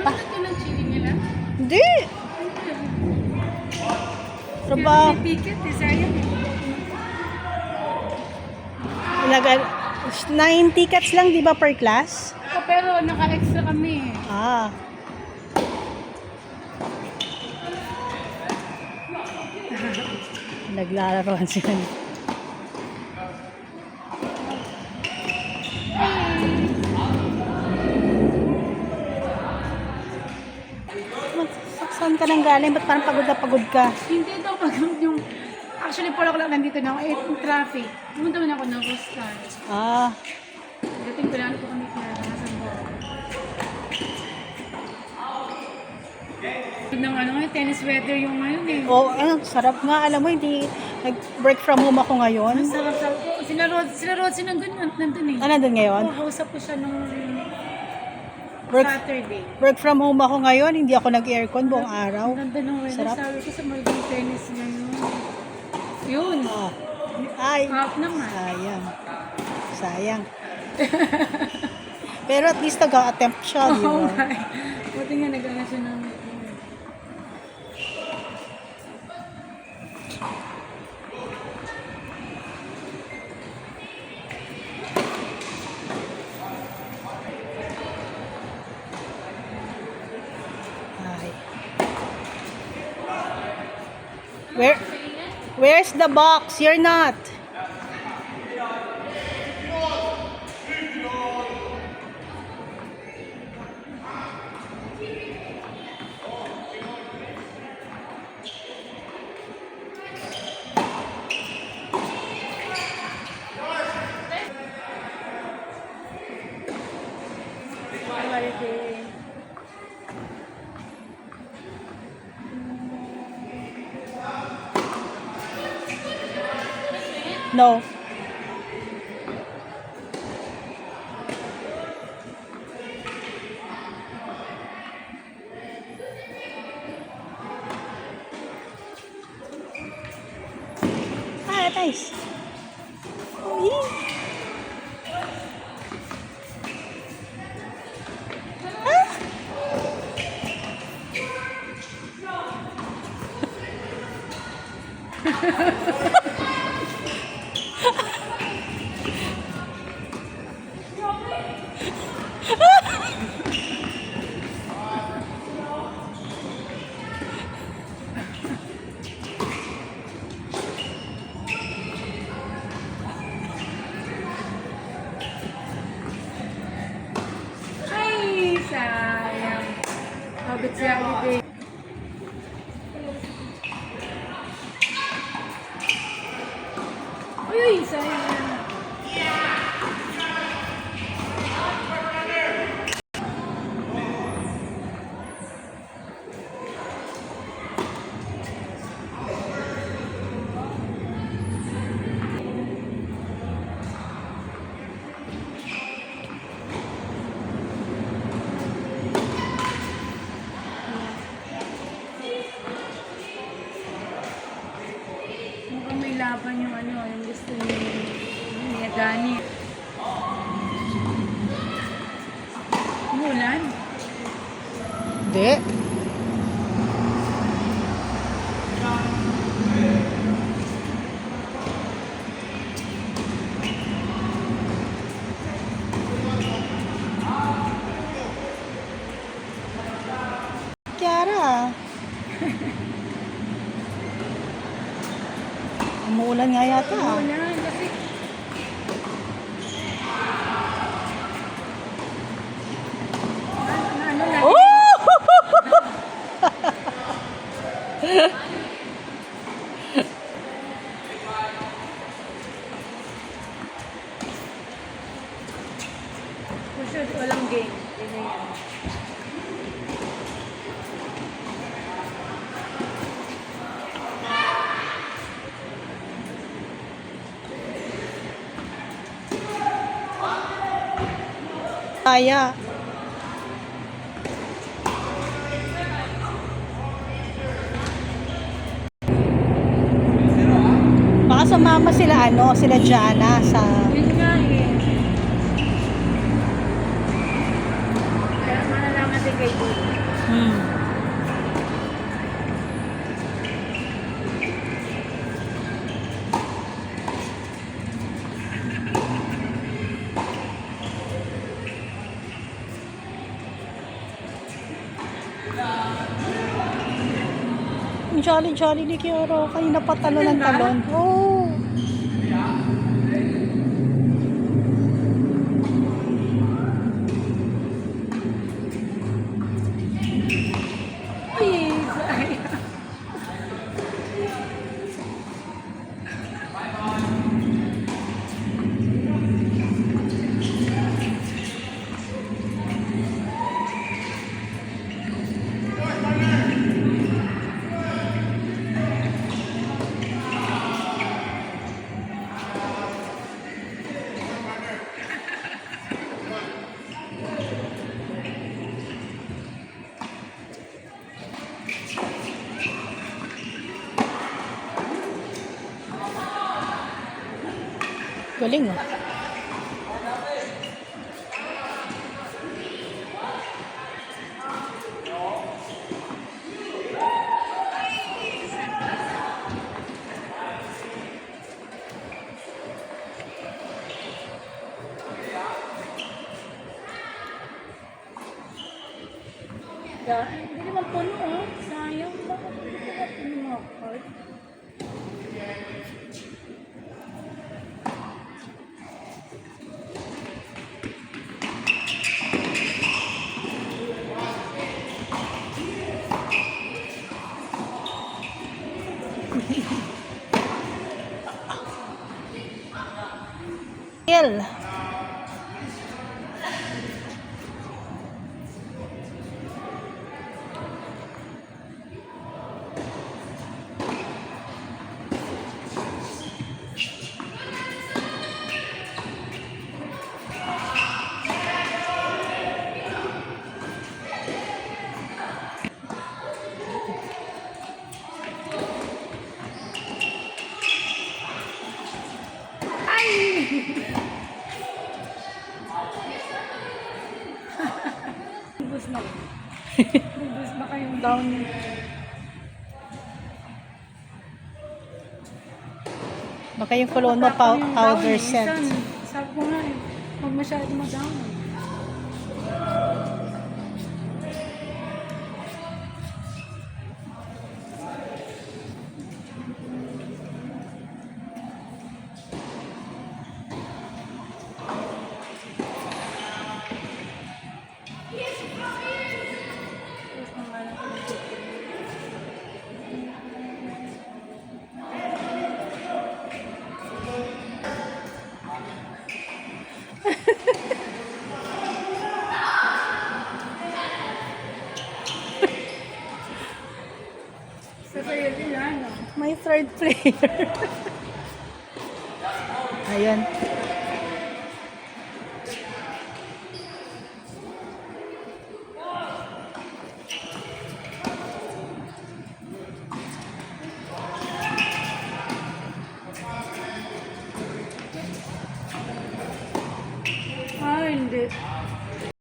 pa. Ito lang chili nila. Hindi. Trabaho. May ticket, sayang eh. Ilagay. 9 tickets lang, di ba, per class? Oh, pero naka-extra kami. Ah. Naglalaroan sila. Saan ka nang galing? Ba't parang pagod na pagod ka? Hindi daw pag yung... Actually, 4 o'clock nandito na ako. Traffic. Pumunta mo na ako ng Rostar. Ah. Dating ko lang po kami kaya nasa mo. Ng ano nga, tennis weather yung ngayon eh. Oh, sarap nga. Alam mo, hindi nag-break from home ako ngayon. Ang sarap-sarap ko. Sila Rod, nandun eh. Ah, nandun ngayon? Oo, kausap ko siya nung Work, Saturday. work from home ako ngayon. Hindi ako nag-aircon buong araw. Ang ganda nung weather. Sarap. Sabi ko sa magiging tennis ngayon. Yun. Ah. Ay. Half naman. Sayang. Sayang. Pero at least nag-attempt siya, di Oh ba? my. Buti nga nag-ano siya ng... Ay. Where's the box? You're not. No. Ah, nice. Uy. Ay, sayang. Pagod siya holiday. Uy, sayang. Mukhang may laban yung ano, yung gusto ni Dani. Umulan? Hindi. Kiara. Umuulan nga yata. Umulan kasi ano lang. Oh! For sure, walang game. Yun na yan. Kaya. Baka sumama sila sila Jana sa Yun nga eh. Kaya malalaman din kay Dee. Hmm. Ang jolly-jolly ni Kioro. Kanina pa talon ng talon. Oh. Uy, ay. Galing ah. Hindi naman puno, oh. Sayang. Bakit hindi ko na puno mga card? Hill. Bubus na. Bubus na kayong down. Baka yung cologne mo powder scent. Sabi ko nga eh, huwag masyado mag-down. Sa sayo din ano? May third player. Ayan.